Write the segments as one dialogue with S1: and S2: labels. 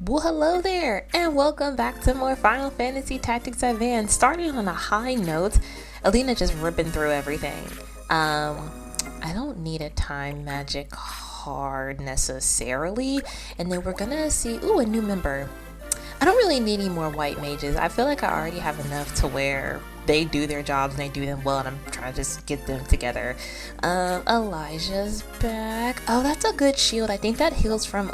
S1: Well, hello there, and welcome back to more Final Fantasy Tactics Advance. Starting on a high note, Alina just ripping through everything. Um, I don't need a time magic card necessarily, and then we're gonna see. Ooh, a new member. I don't really need any more white mages. I feel like I already have enough to where they do their jobs and they do them well, and I'm trying to just get them together. Elijah's back. Oh, that's a good shield. I think that heals from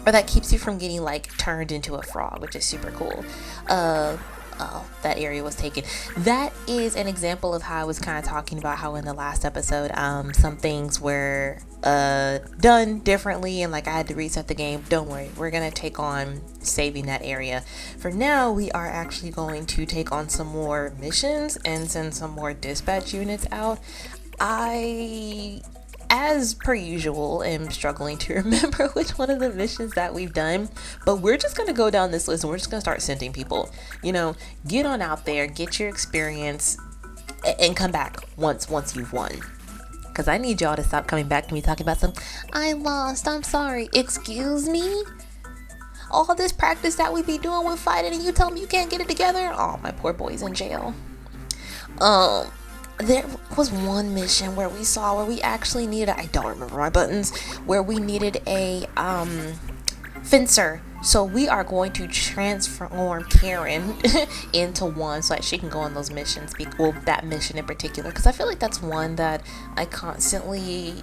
S1: or that keeps you from getting like turned into a frog, which is super cool. Uh, oh, that area was taken. That is an example of how I was kind of talking about how in the last episode, some things were done differently and like I had to reset the game. Don't worry, we're gonna take on saving that area. For now, we are actually going to take on some more missions and send some more dispatch units out. I, as per usual, am struggling to remember which one of the missions that we've done, but we're just going to go down this list and we're just going to start sending people. You know, get on out there, get your experience, and come back once you've won. Because I need y'all to stop coming back to me talking about I lost, I'm sorry. Excuse me? All this practice that we be doing with fighting and you tell me you can't get it together? Oh, my poor boy's in jail. Um, there was one mission where we actually needed I don't remember my buttons, where we needed a fencer. So we are going to transform Karen into one so that she can go on those missions. Well, that mission in particular, because I feel like that's one that I constantly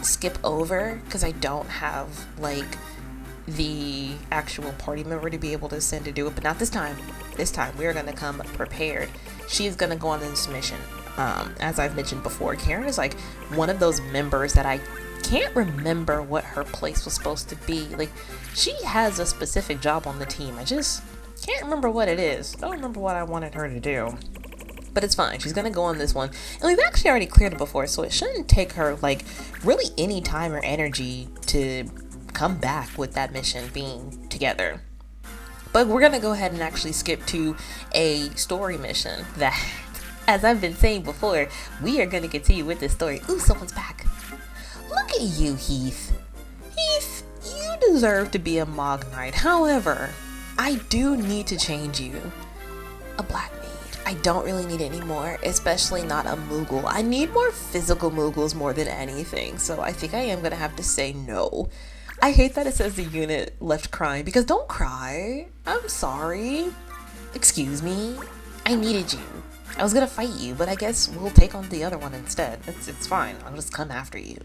S1: skip over because I don't have like the actual party member to be able to send to do it. But not this time. This time we are going to come prepared. She's going to go on this mission. As I've mentioned before, Karen is like one of those members that I can't remember what her place was supposed to be. Like, she has a specific job on the team. I just can't remember what it is. Don't remember what I wanted her to do. But it's fine. She's gonna go on this one. And we've actually already cleared it before, so it shouldn't take her like really any time or energy to come back with that mission being together. But we're gonna go ahead and actually skip to a story mission that, as I've been saying before, we are gonna continue with this story. Ooh, someone's back. Look at you, Heath. Heath, you deserve to be a Mog Knight. However, I do need to change you. A black mage. I don't really need any more, especially not a Moogle. I need more physical Moogles more than anything, so I think I am gonna have to say no. I hate that it says the unit left crying, because don't cry. I'm sorry. Excuse me. I needed you. I was gonna fight you, but I guess we'll take on the other one instead. It's fine. I'll just come after you.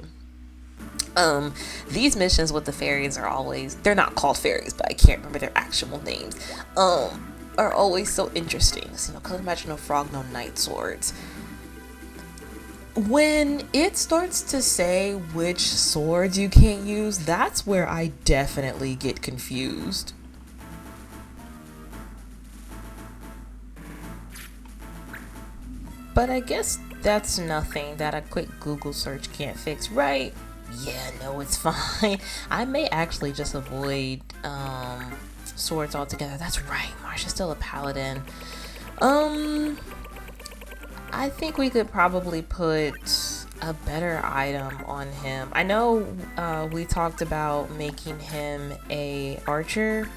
S1: These missions with the fairies are always, they're not called fairies, but I can't remember their actual names. Are always so interesting. So, cause imagine no frog, no night swords. When it starts to say which swords you can't use, that's where I definitely get confused. But I guess that's nothing that a quick Google search can't fix, right? Yeah, no, it's fine. I may actually just avoid swords altogether. That's right, Marsha's still a paladin. I think we could probably put a better item on him. I know we talked about making him a archer.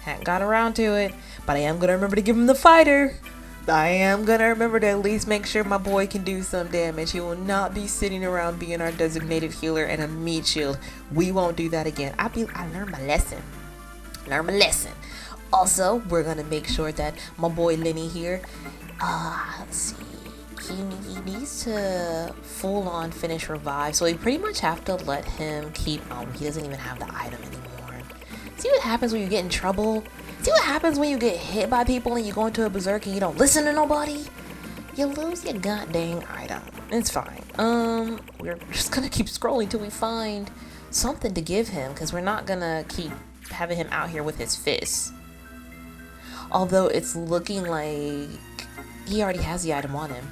S1: Hadn't got around to it, but I am gonna remember to give him the fighter. I am gonna remember to at least make sure my boy can do some damage. He will not be sitting around being our designated healer and a meat shield. We won't do that again. I learned my lesson. Also, we're gonna make sure that my boy Lenny here, let's see, he needs to full on finish revive. So we pretty much have to let him keep, he doesn't even have the item anymore. See what happens when you get in trouble? See what happens when you get hit by people and you go into a berserk and you don't listen to nobody? You lose your goddamn item. It's fine. We're just gonna keep scrolling till we find something to give him, because we're not gonna keep having him out here with his fists. Although it's looking like he already has the item on him.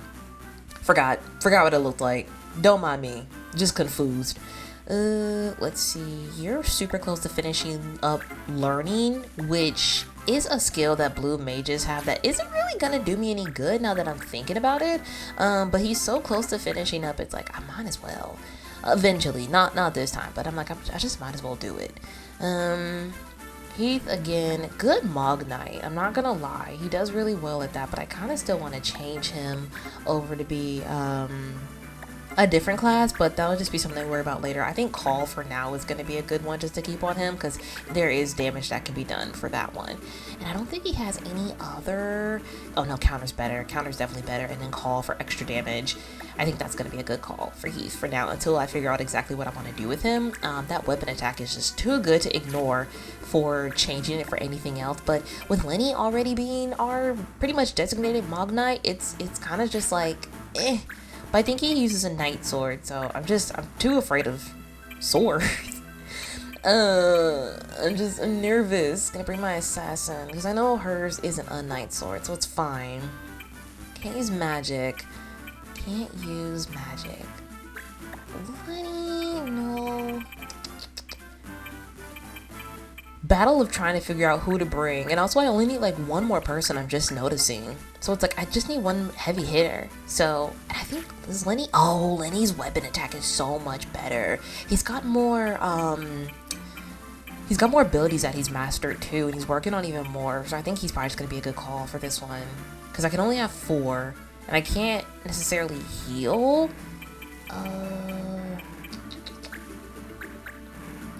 S1: Forgot what it looked like. Don't mind me. Just confused. Let's see. You're super close to finishing up learning, which is a skill that blue mages have that isn't really gonna do me any good now that I'm thinking about it. But he's so close to finishing up, it's like I might as well. Eventually, not this time, but I'm like I just might as well do it. Heath, again, good Mog Knight. I'm not gonna lie. He does really well at that, but I kind of still want to change him over to be a different class, but that'll just be something to worry about later. I think Call for now is going to be a good one just to keep on him, because there is damage that can be done for that one. And I don't think he has any other... Oh no, Counter's better. Counter's definitely better. And then Call for extra damage. I think that's going to be a good call for Heath for now, until I figure out exactly what I want to do with him. That weapon attack is just too good to ignore for changing it for anything else. But with Lenny already being our pretty much designated Mog Knight, it's kind of just like, eh. But I think he uses a Knight Sword, so I'm too afraid of swords. I'm nervous. Gonna bring my Assassin, because I know hers isn't a Knight Sword, so it's fine. Can't use magic. Can't use magic. Lenny, no. Battle of trying to figure out who to bring, and also I only need like one more person, I'm just noticing. So it's like I just need one heavy hitter. So I think this is Lenny. Oh, Lenny's weapon attack is so much better. He's got more abilities that he's mastered too, and he's working on even more. So I think he's probably just gonna be a good call for this one, because I can only have 4 and I can't necessarily heal.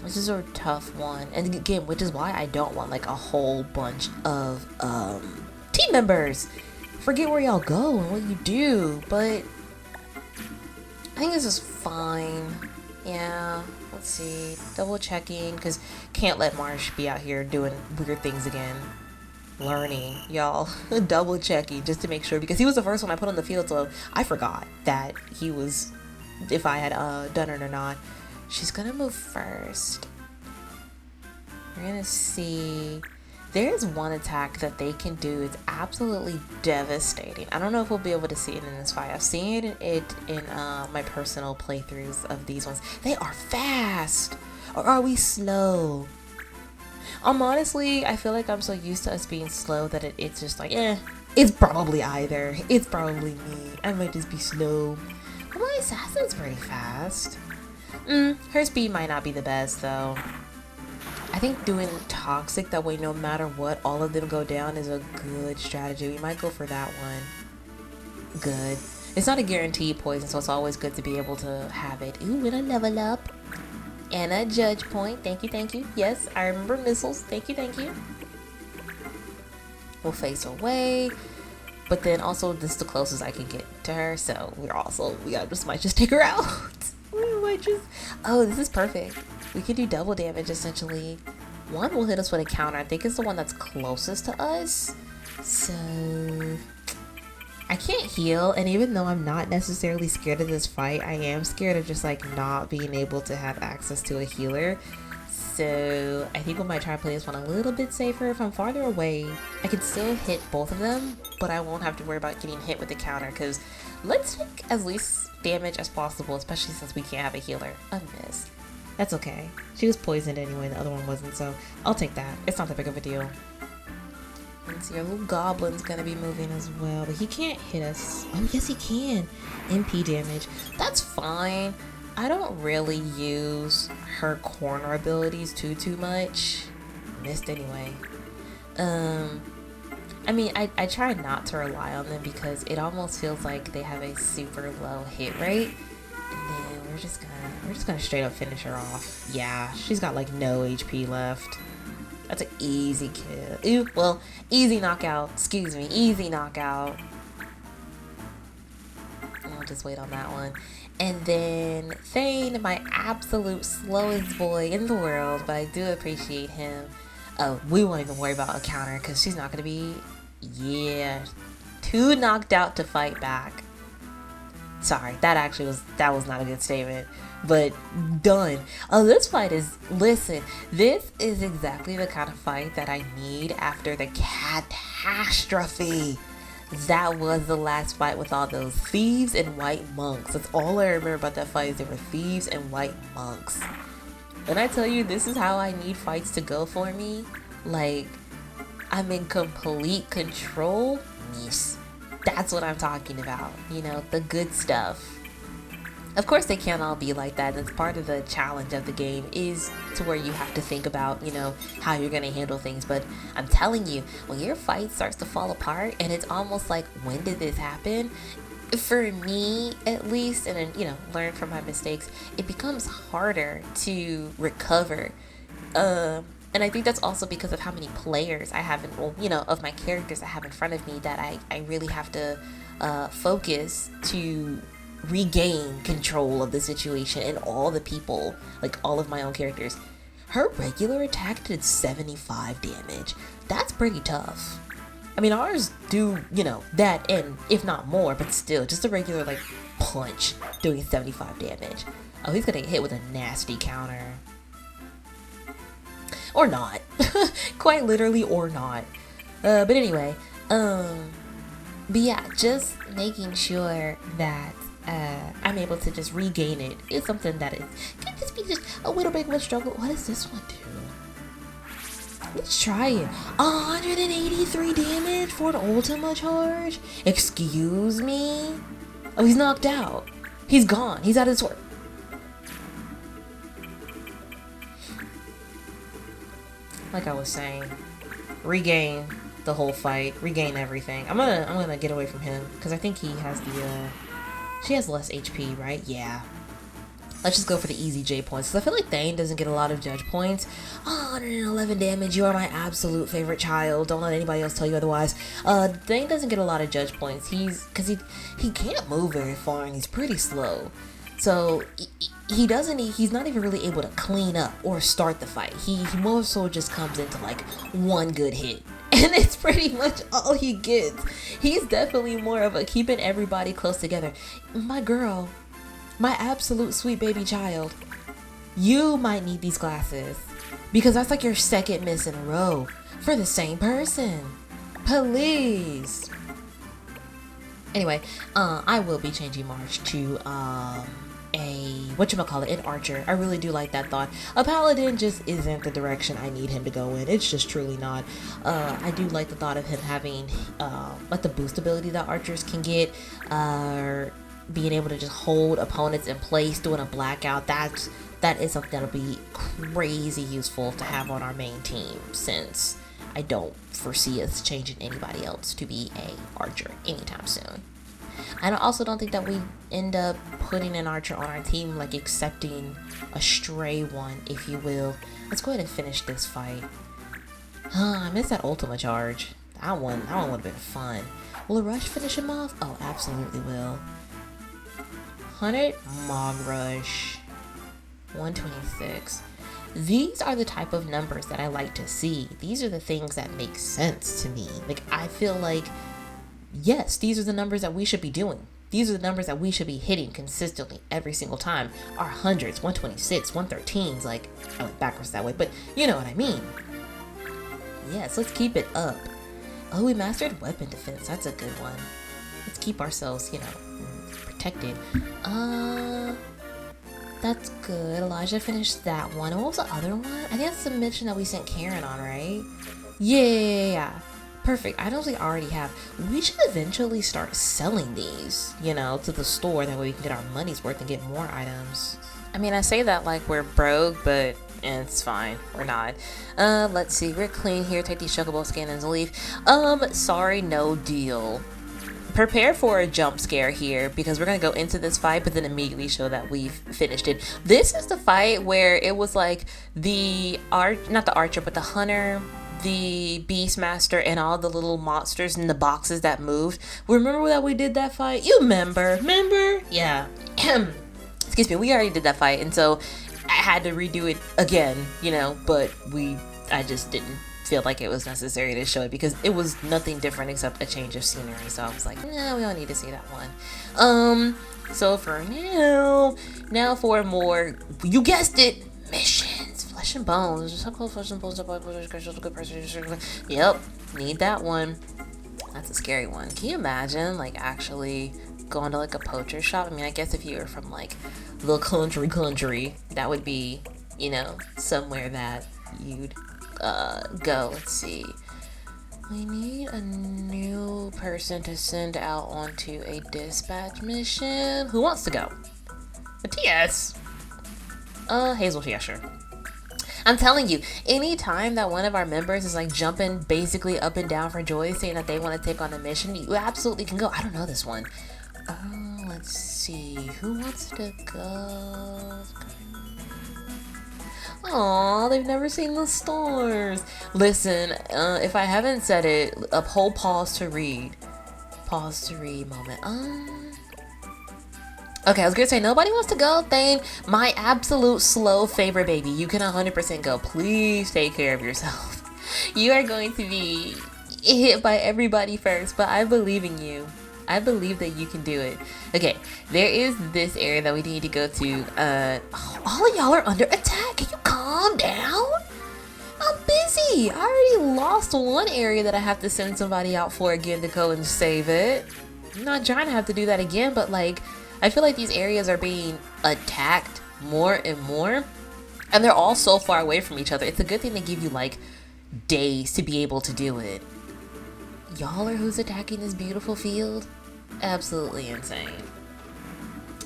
S1: This is a tough one, and again, which is why I don't want like a whole bunch of team members. Forget where y'all go and what you do, but I think this is fine. Yeah, let's see, double checking, because can't let Marsh be out here doing weird things again. Learning, y'all. Double checking just to make sure, because he was the first one I put on the field, so I forgot that he was, if I had done it or not. She's gonna move first. We're gonna see. There's one attack that they can do. It's absolutely devastating. I don't know if we'll be able to see it in this fight. I've seen it in my personal playthroughs of these ones. They are fast, or are we slow? Honestly, I feel like I'm so used to us being slow that it's just like, it's probably either. It's probably me. I might just be slow. But my Assassin's pretty fast. Her speed might not be the best though. I think doing Toxic, that way no matter what, all of them go down is a good strategy. We might go for that one. Good. It's not a guaranteed poison, so it's always good to be able to have it. Ooh, and a level up. And a judge point. Thank you, thank you. Yes, I remember missiles. Thank you, thank you. We'll face away. But then also, this is the closest I can get to her, so we might just take her out. Oh, this is perfect. We can do double damage essentially. One will hit us with a counter. I think it's the one that's closest to us. So I can't heal, and even though I'm not necessarily scared of this fight, I am scared of just like not being able to have access to a healer. So I think we might try to play this one a little bit safer. If I'm farther away, I can still hit both of them, but I won't have to worry about getting hit with the counter, because let's take as least damage as possible, especially since we can't have a healer. A miss. That's okay. She was poisoned anyway, the other one wasn't, so I'll take that. It's not that big of a deal. And see, our little goblin's gonna be moving as well, but he can't hit us. Oh, yes he can. MP damage. That's fine. I don't really use her corner abilities too much. Missed anyway. I mean, I try not to rely on them, because it almost feels like they have a super low hit rate. And then we're just gonna straight up finish her off. Yeah, she's got like no HP left. That's an easy kill. Ooh, well, easy knockout. Excuse me, easy knockout. I'll just wait on that one. And then Thane, my absolute slowest boy in the world, but I do appreciate him. Oh, we won't even worry about a counter, because she's not gonna be, yeah, too knocked out to fight back. Sorry, that was not a good statement, but done. Oh, this fight is, listen, this is exactly the kind of fight that I need after the catastrophe. That was the last fight with all those thieves and white monks. That's all I remember about that fight, is there were thieves and white monks. When I tell you this is how I need fights to go for me, like, I'm in complete control, yes. That's what I'm talking about, you know, the good stuff. Of course, they can't all be like that. That's part of the challenge of the game, is to where you have to think about, how you're going to handle things. But I'm telling you, when your fight starts to fall apart and it's almost like, when did this happen? For me, at least, and then, learn from my mistakes, it becomes harder to recover. And I think that's also because of how many players I have, of my characters I have in front of me, that I really have to focus to regain control of the situation and all the people, like all of my own characters. Her regular attack did 75 damage. That's pretty tough. I mean, ours do, that and if not more, but still, just a regular, punch doing 75 damage. Oh, he's gonna get hit with a nasty counter. Or not. Quite literally, or not. But anyway, but yeah, just making sure that I'm able to just regain it is something that can just be just a little bit of a struggle. What does this one do? Let's try it. 183 damage for an Ultima charge? Excuse me? Oh, he's knocked out. He's gone. He's out of the sword. Like I was saying, regain the whole fight, regain everything. I'm gonna get away from him because I think he has she has less HP, right? Yeah. Let's just go for the easy J points, because I feel like Thane doesn't get a lot of judge points. 111 damage, you are my absolute favorite child. Don't let anybody else tell you otherwise. Thane doesn't get a lot of judge points. Because he can't move very far, and he's pretty slow. So he's not even really able to clean up or start the fight. He more so just comes into one good hit. And it's pretty much all he gets. He's definitely more of a keeping everybody close together. My girl, my absolute sweet baby child, you might need these glasses, because that's like your second miss in a row for the same person. Please. Anyway, I will be changing March to an archer. I really do like that thought. A paladin just isn't the direction I need him to go in. It's just truly not. I do like the thought of him having the boost ability that archers can get, being able to just hold opponents in place, doing a blackout. That is something that'll be crazy useful to have on our main team, since I don't foresee us changing anybody else to be a archer anytime soon. I also don't think that we end up putting an archer on our team, accepting a stray one, if you will. Let's go ahead and finish this fight. I missed that Ultima charge. That one would have been fun. Will a rush finish him off? Oh, absolutely will. 100 Mog Rush. 126. These are the type of numbers that I like to see. These are the things that make sense to me. I feel like, yes, these are the numbers that we should be doing. These are the numbers that we should be hitting consistently every single time. Our hundreds, 126, 113s, I went backwards that way, but you know what I mean. Yes, let's keep it up. Oh, we mastered weapon defense. That's a good one. Let's keep ourselves, protected. That's good. Elijah finished that one. And what was the other one? I think that's the mission that we sent Karen on, right? Yeah. Perfect. Items we already have. We should eventually start selling these, to the store. That way we can get our money's worth and get more items. I mean, I say that like we're broke, but it's fine. We're not. Let's see. We're clean here. Take these chocobo scanners and leave. Sorry, no deal. Prepare for a jump scare here, because we're gonna go into this fight but then immediately show that we've finished it. This is the fight where it was not the archer, but the hunter, the beastmaster, and all the little monsters in the boxes that moved. Remember that we did that fight? You remember? Yeah. Excuse me, we already did that fight, and so I had to redo it again, but I just didn't feel like it was necessary to show it, because it was nothing different except a change of scenery. So I was like, no, we don't need to see that one. So for now for more, you guessed it, missions. Flesh and bones. Yep, need that one. That's a scary one. Can you imagine actually going to a poacher shop? I mean, I guess if you were from the country, that would be, somewhere that you'd go. Let's see. We need a new person to send out onto a dispatch mission. Who wants to go? A TS. Hazel, yeah, sure. I'm telling you, anytime that one of our members is like jumping basically up and down for joy, saying that they want to take on a mission, you absolutely can go. I don't know this one. Let's see. Who wants to go? Aw, they've never seen the stars. Listen, if I haven't said it, hold pause to read. Pause to read moment. Okay, I was gonna say nobody wants to go. Thane, my absolute slow favorite baby. You can 100% go. Please take care of yourself. You are going to be hit by everybody first, but I believe in you. I believe that you can do it. Okay, there is this area that we need to go to. All of y'all are under attack. Can you calm down? I'm busy. I already lost one area that I have to send somebody out for again to go and save it. I'm not trying to have to do that again, but like, I feel like these areas are being attacked more and more, and they're all so far away from each other. It's a good thing they give you like days to be able to do it. Y'all are who's attacking this beautiful field? Absolutely insane.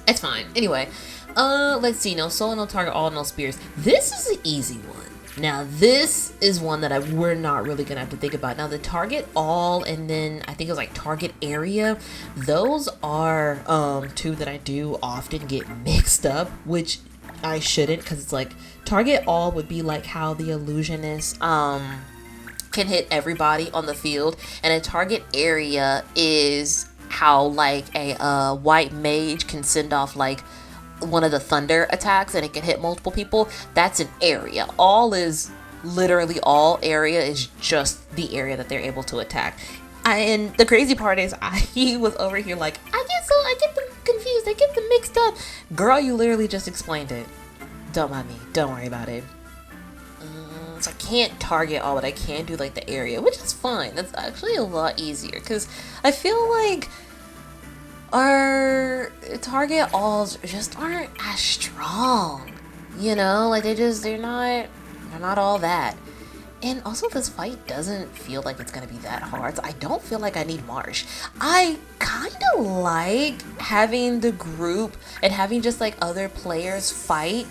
S1: It's fine. Anyway, let's see. No soul, no target, all, no spears. This is an easy one. Now, this is one that we're not really gonna have to think about. Now, the target all, and then I think it was like target area. Those are two that I do often get mixed up, which I shouldn't, because it's like target all would be like how the illusionist can hit everybody on the field, and a target area is how like a white mage can send off like one of the thunder attacks and it can hit multiple people. That's an area. All is literally all area is just the area that they're able to attack. And the crazy part is he was over here like, I get them confused, I get them mixed up. Girl, you literally just explained it. Don't mind me, don't worry about it. So I can't target all, but I can do like the area, which is fine. That's actually a lot easier because I feel like our target alls just aren't as strong, you know, like they're not all that. And also this fight doesn't feel like it's gonna be that hard, so I don't feel like I need Marsh. I kind of like having the group and having just like other players fight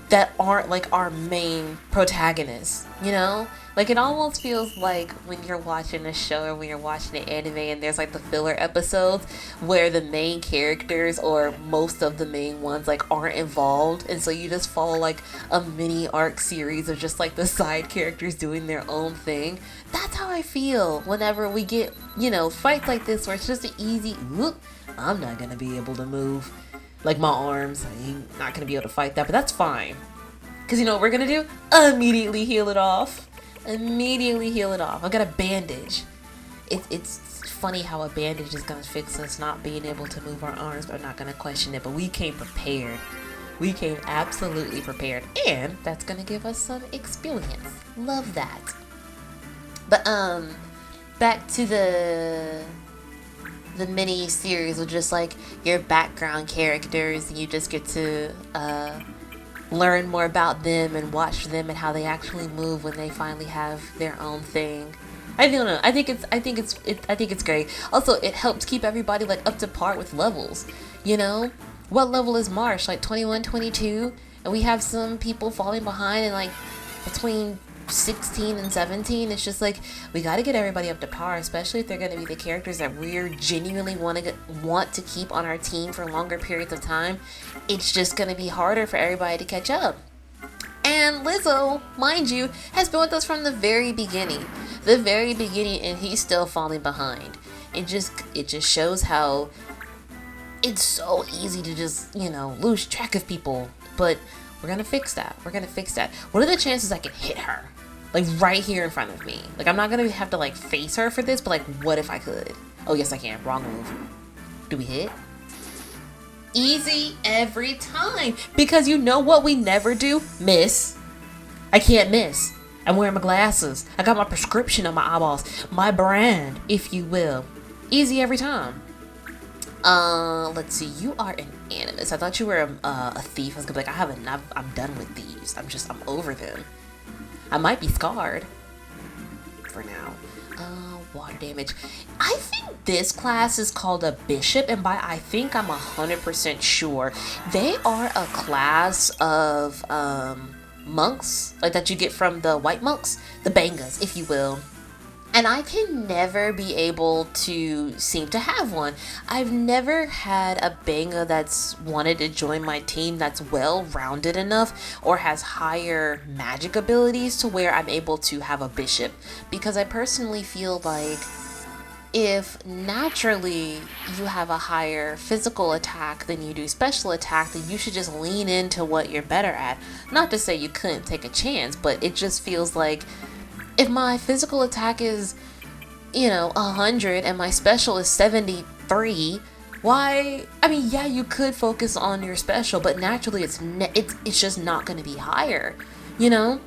S1: that aren't like our main protagonists, you know? Like it almost feels like when you're watching a show or when you're watching an anime and there's like the filler episodes where the main characters or most of the main ones like aren't involved, and so you just follow like a mini arc series of just like the side characters doing their own thing. That's how I feel whenever we get, you know, fights like this where it's just an easy, whoop, I'm not gonna be able to move like my arms. I'm not gonna be able to fight that, but that's fine. Cause you know what we're gonna do? Immediately heal it off. Immediately heal it off. I've got a bandage. It's funny how a bandage is gonna fix us not being able to move our arms, but I'm not gonna question it. But we came prepared. We came absolutely prepared, and that's gonna give us some experience. Love that. But back to the mini series with just like your background characters, and you just get to learn more about them and watch them and how they actually move when they finally have their own thing. I don't know. I think it's great. Also, it helps keep everybody like up to par with levels. You know, what level is Marsh? Like 21, 22, and we have some people falling behind and like between 16 and 17. It's just like we got to get everybody up to par, especially if they're going to be the characters that we're genuinely want to keep on our team for longer periods of time. It's just going to be harder for everybody to catch up. And Lizzo, mind you, has been with us from the very beginning, and he's still falling behind. It just shows how it's so easy to just, you know, lose track of people. But we're gonna fix that. What are the chances I can hit her? Like right here in front of me. Like I'm not gonna have to like face her for this, but like what if I could? Oh yes I can. Wrong move. Do we hit? Easy every time. Because you know what we never do? Miss. I can't miss. I'm wearing my glasses. I got my prescription on my eyeballs. My brand, if you will. Easy every time. Let's see. You are an animist. I thought you were a thief. I was gonna be like, I'm done with thieves. I'm over them. I might be scarred for now. Water damage. I think this class is called a bishop, and by I think I'm 100% sure they are a class of monks, like that you get from the white monks, the bangas, if you will. And I can never be able to seem to have one. I've never had a banga that's wanted to join my team that's well rounded enough or has higher magic abilities to where I'm able to have a bishop. Because I personally feel like if naturally you have a higher physical attack than you do special attack, then you should just lean into what you're better at. Not to say you couldn't take a chance, but it just feels like if my physical attack is, 100 and my special is 73, why? I mean, yeah, you could focus on your special, but naturally it's just not going to be higher, you know?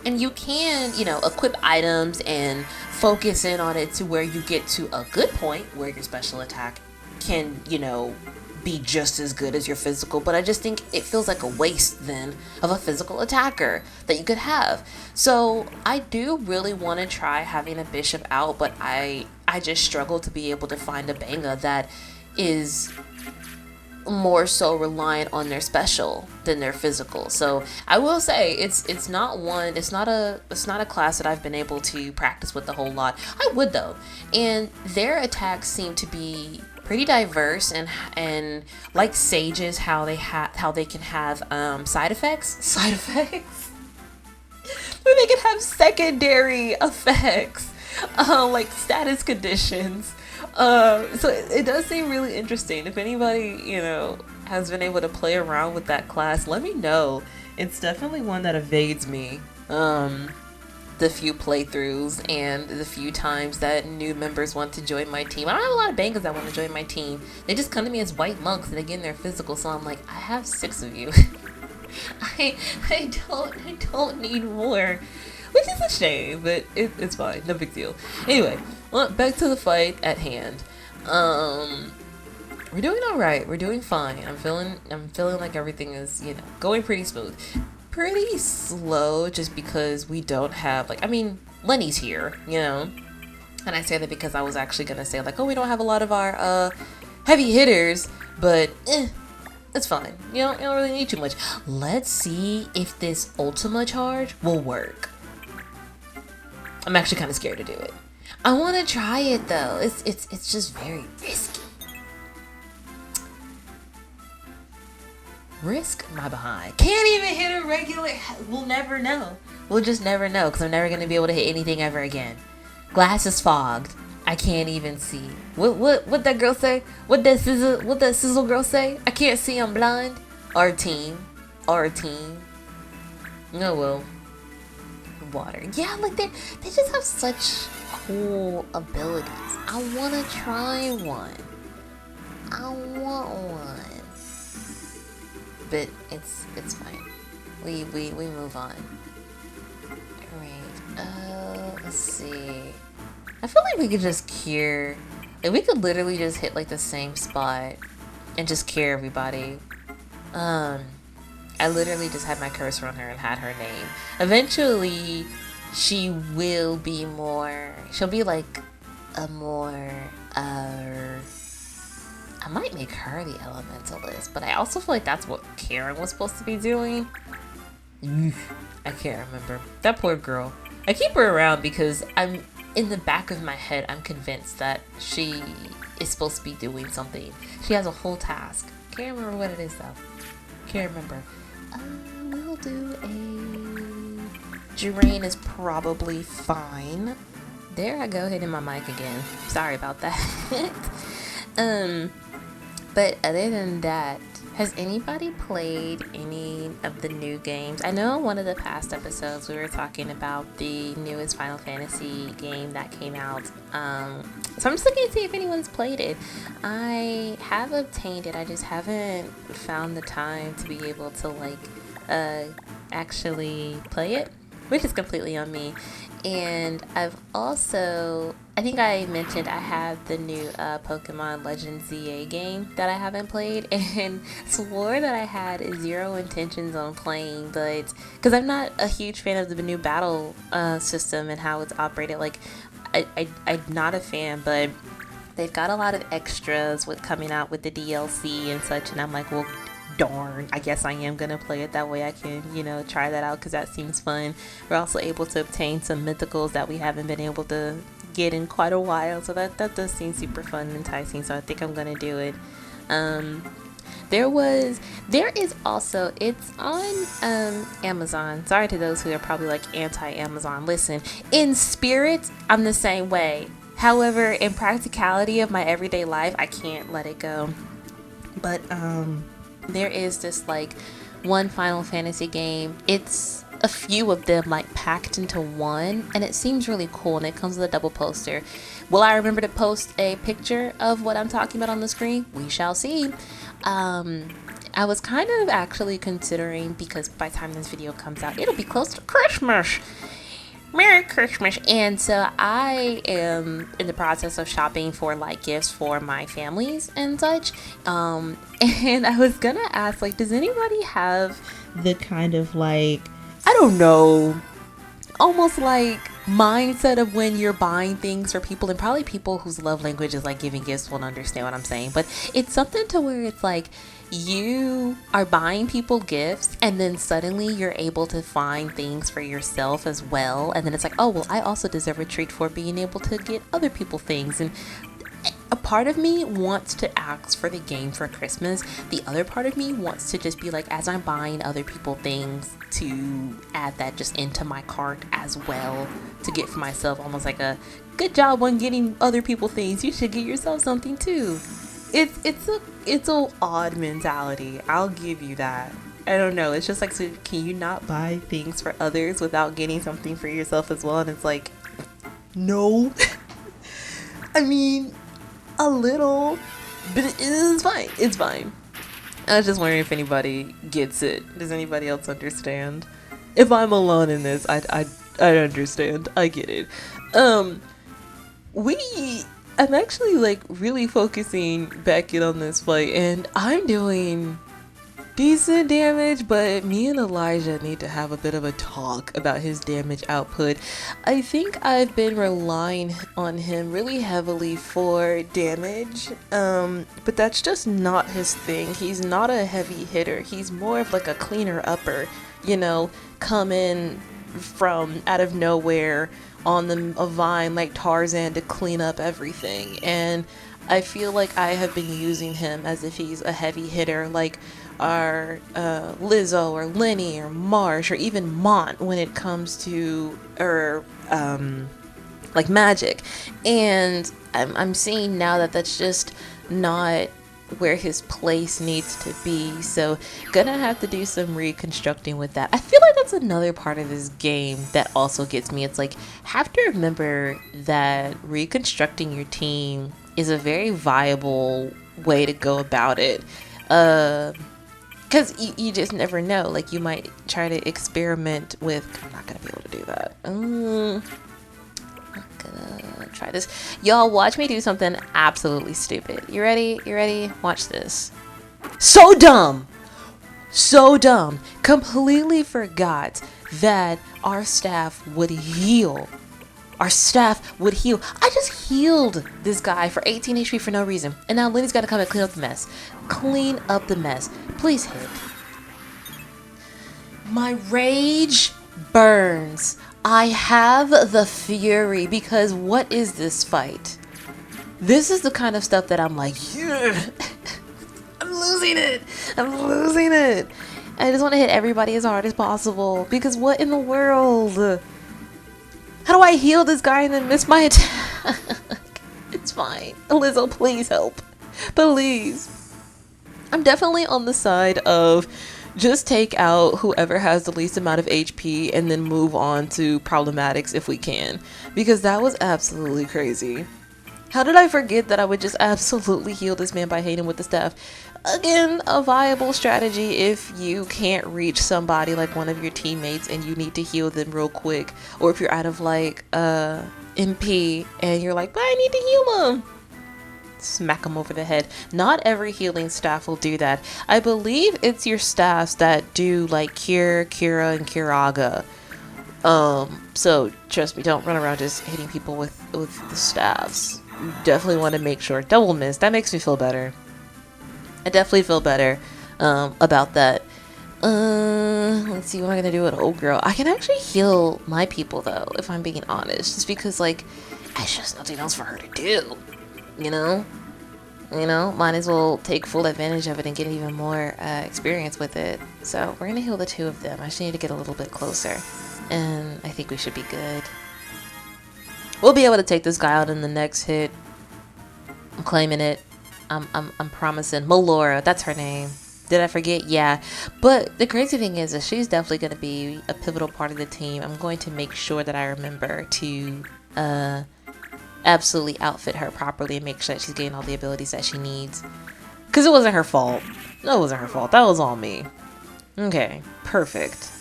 S1: And you can, equip items and focus in on it to where you get to a good point where your special attack can, be just as good as your physical. But I just think it feels like a waste then of a physical attacker that you could have. So I do really want to try having a bishop out, but I just struggle to be able to find a banga that is more so reliant on their special than their physical. So I will say it's not a class that I've been able to practice with a whole lot. I would though, and their attacks seem to be pretty diverse and like sages, how they can have side effects where they can have secondary effects, like status conditions. So it does seem really interesting. If anybody, has been able to play around with that class, let me know. It's definitely one that evades me. The few playthroughs and the few times that new members want to join my team. I don't have a lot of bangers that want to join my team. They just come to me as white monks and they get in their physical, so I'm like, I have 6 of you. I don't need more. Which is a shame, but it's fine. No big deal. Anyway, well, back to the fight at hand. We're doing alright. We're doing fine. I'm feeling like everything is, going pretty smooth. Pretty slow just because we don't have, Lenny's here, And I say that because I was actually going to say, we don't have a lot of our heavy hitters, but it's fine. You don't really need too much. Let's see if this Ultima charge will work. I'm actually kind of scared to do it. I want to try it though. It's just very risky. Risk my behind. Can't even hit a regular. We'll never know. We'll just never know because I'm never gonna be able to hit anything ever again. Glass is fogged. I can't even see. What that girl say? What that sizzle girl say? I can't see. I'm blind. Our team. Oh well. Water. Yeah, they just have such cool abilities. I wanna try one. I want one. But it's fine. We move on. Alright. Let's see. I feel like we could just cure. Like we could literally just hit the same spot and just cure everybody. I literally just had my cursor on her and had her name. Eventually, she will be more. She'll be a more. I might make her the elementalist, but I also feel like that's what Karen was supposed to be doing. I can't remember. That poor girl. I keep her around because I'm in the back of my head. I'm convinced that she is supposed to be doing something. She has a whole task. Can't remember what it is though. Can't remember. We'll do a Jerain is probably fine. There I go, hitting my mic again. Sorry about that. But other than that, has anybody played any of the new games? I know in one of the past episodes we were talking about the newest Final Fantasy game that came out. So I'm just looking to see if anyone's played it. I have obtained it. I just haven't found the time to be able to actually play it, which is completely on me. And I've also, I think I mentioned I have the new Pokemon Legends ZA game that I haven't played, and swore that I had zero intentions on playing, but because I'm not a huge fan of the new battle system and how it's operated. I'm not a fan, but they've got a lot of extras with coming out with the DLC and such, and I'm like, well, darn, I guess I am gonna play it that way. I can, try that out because that seems fun. We're also able to obtain some mythicals that we haven't been able to get in quite a while, so that does seem super fun and enticing, so I think I'm gonna do it. There is also, it's on Amazon. Sorry to those who are probably like anti-Amazon. Listen, in spirit, I'm the same way. However, in practicality of my everyday life, I can't let it go. But there is this like one Final Fantasy game. It's a few of them like packed into one, and it seems really cool, and it comes with a double poster. Will I remember to post a picture of what I'm talking about on the screen? We shall see. I was kind of actually considering, because by the time this video comes out, it'll be close to Christmas. Merry Christmas. And so I am in the process of shopping for like gifts for my families and such. And I was gonna ask, like, does anybody have the kind of like, I don't know, almost like mindset of when you're buying things for people, and probably people whose love language is like giving gifts won't understand what I'm saying, but it's something to where it's like you are buying people gifts and then suddenly you're able to find things for yourself as well, and then it's like, oh well, I also deserve a treat for being able to get other people things. And a part of me wants to ask for the game for Christmas. The other part of me wants to just be like, as I'm buying other people things, to add that just into my cart as well, to get for myself, almost like a good job on getting other people things. You should get yourself something too. It's a odd mentality. I'll give you that. I don't know. It's just like, so can you not buy things for others without getting something for yourself as well? And it's like, no. I mean, a little, but it's fine. It's fine. I was just wondering if anybody gets it. Does anybody else understand? If I'm alone in this, I understand. I get it. I'm actually like really focusing back in on this fight, and I'm doing decent damage, but me and Elijah need to have a bit of a talk about his damage output. I think I've been relying on him really heavily for damage, but that's just not his thing. He's not a heavy hitter. He's more of like a cleaner upper, come in from out of nowhere on a vine like Tarzan to clean up everything. And I feel like I have been using him as if he's a heavy hitter, like our Lizzo or Lenny or Marsh or even Mont when it comes to like magic. And I'm seeing now that that's just not where his place needs to be, so gonna have to do some reconstructing with that. I feel like that's another part of this game that also gets me. It's like, have to remember that reconstructing your team is a very viable way to go about it, because you just never know. Like, you might try to experiment with, I'm not gonna be able to do that. I'm gonna try this. Y'all, watch me do something absolutely stupid. You ready? Watch this. So dumb. Completely forgot that our staff would heal. I just healed this guy for 18 HP for no reason. And now Lenny's got to come and clean up the mess. Please hit. My rage burns. I have the fury, because what is this fight? This is the kind of stuff that I'm like, yeah. I'm losing it. I just want to hit everybody as hard as possible, because what in the world? How do I heal this guy and then miss my attack? It's fine. Lizzo, please help. Please. I'm definitely on the side of just take out whoever has the least amount of HP and then move on to problematics if we can, because that was absolutely crazy. How did I forget that I would just absolutely heal this man by hitting him with the staff? Again, a viable strategy if you can't reach somebody like one of your teammates and you need to heal them real quick, or if you're out of like MP and you're like, but I need to heal him. Smack them over the head. Not every healing staff will do that. I believe it's your staffs that do like Cure, Cura, and Curaga. So trust me, don't run around just hitting people with the staffs. You definitely want to make sure. Double miss. That makes me feel better. I definitely feel better about that. Let's see what I'm gonna do with old girl. I can actually heal my people though, if I'm being honest, just because like there's just nothing else for her to do. You know, might as well take full advantage of it and get even more experience with it. So we're gonna heal the two of them. I just need to get a little bit closer, and I think we should be good. We'll be able to take this guy out in the next hit. I'm claiming it. I'm promising. Melora, that's her name. Did I forget? Yeah. But the crazy thing is that she's definitely going to be a pivotal part of the team. I'm going to make sure that I remember to absolutely outfit her properly and make sure that she's getting all the abilities that she needs. Because it wasn't her fault. No, it wasn't her fault. That was all me. Okay. Perfect.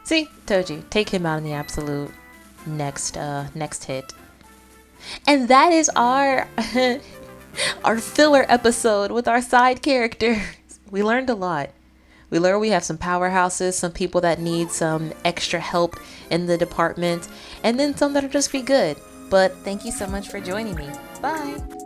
S1: See? Told you. Take him out in the absolute next hit. And that is our our filler episode with our side characters. We learned a lot. We learned we have some powerhouses, some people that need some extra help in the department, and then some that'll just be good. But thank you so much for joining me. Bye.